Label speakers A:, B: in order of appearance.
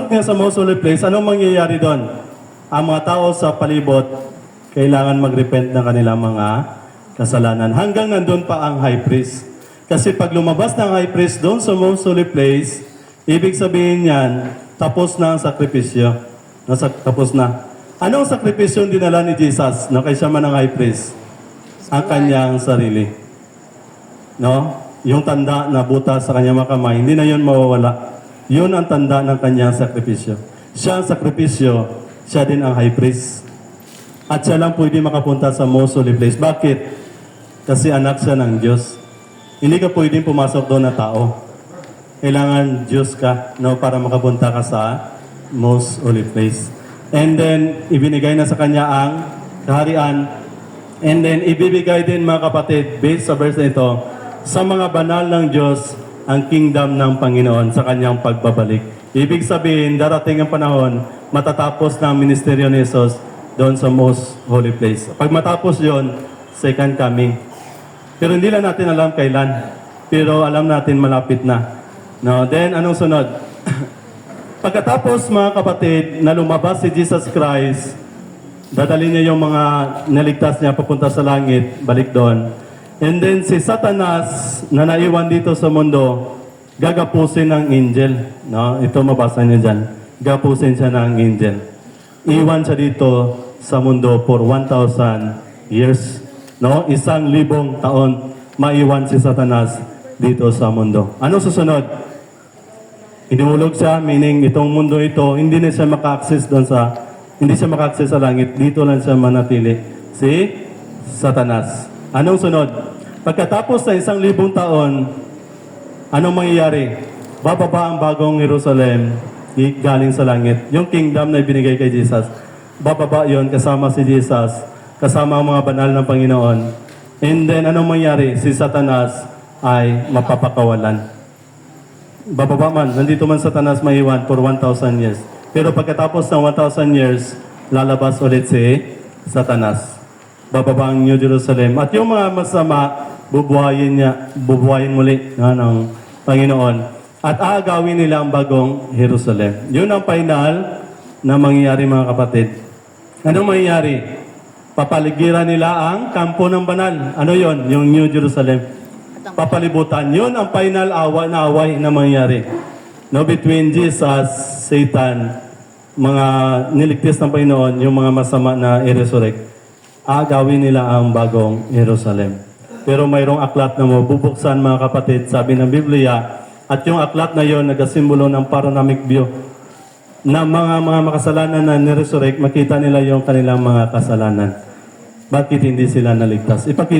A: pagpasok niya sa most holy place, anong mangyayari doon? Ang mga tao sa palibot, kailangan mag-repent ng kanilang mga kasalanan. Hanggang nandun pa ang high priest. Kasi pag lumabas ng high priest doon sa most holy place, ibig sabihin niyan, tapos na ang sakripisyo. Tapos na. Anong sakripisyo yung dinala ni Jesus na kaysa man ng high priest? Ang kanyang sarili. No? Yung tanda na buta sa kanyang mga kamay, hindi na yun mawawala. Yun ang tanda ng kanyang sakripisyo. Siya ang sakripisyo, siya din ang high priest. At siya lang pwede makapunta sa most holy place. Bakit? Kasi anak siya ng Diyos. Hindi ka pwedeng pumasok doon na tao. Kailangan Diyos ka, no, para makapunta ka sa most holy place. And then, ibinigay na sa kanya ang kaharian. And then, ibibigay din mga kapatid, based sa verse na ito, sa mga banal ng Diyos, ang kingdom ng Panginoon sa kanyang pagbabalik. Ibig sabihin, darating ang panahon, matatapos na ang ministeryo ni Jesus doon sa most holy place. Pag matapos yon, second coming. Pero hindi lang natin alam kailan. Pero alam natin malapit na. No, then, anong sunod? Pagkatapos, mga kapatid, na lumabas si Jesus Christ, dadali niya yung mga naligtas niya papunta sa langit, balik doon. And then si Satanas na naiwan dito sa mundo, gagapusin ng angel. No? Ito mabasa niyo dyan. Gapusin siya ng angel. Iwan siya dito sa mundo for 1,000 years. No? 1,000 taon maiwan si Satanas dito sa mundo. Ano susunod? Inulog siya, meaning itong mundo ito, hindi na siya maka-access doon sa, hindi siya maka-access sa langit, dito lang siya manatili. Si Satanas. Anong sunod? Pagkatapos ng 1,000 taon, anong mangyayari? Bababa ang bagong Jerusalem galing sa langit. Yung kingdom na ibinigay kay Jesus. Bababa yon kasama si Jesus, kasama ang mga banal ng Panginoon. And then, anong mangyayari? Si Satanas ay mapapakawalan. Bababa man, nandito man Satanas maiwan for 1,000 years. Pero pagkatapos ng 1,000 years, lalabas ulit si Satanas. Bababa ang New Jerusalem. At yung mga masama, bubuhayin muli ng Panginoon. At aagawin nila ang bagong Jerusalem. Yun ang final na mangyayari mga kapatid. Anong mangyayari? Papaligiran nila ang kampo ng banal. Ano yon? Yung New Jerusalem. Papalibutan. Yun ang final away na mangyayari. No, between Jesus, Satan, mga niligtas ng Panginoon, yung mga masama na i-resurrect. Agawin nila ang bagong Jerusalem. Pero mayroong aklat na mabubuksan mga kapatid, sabi ng Biblia, at yung aklat na yon nagasimbolo ng panoramic view na mga makasalanan na ni-resurrect, makita nila yung kanilang mga kasalanan. Bakit hindi sila naligtas? Ipakita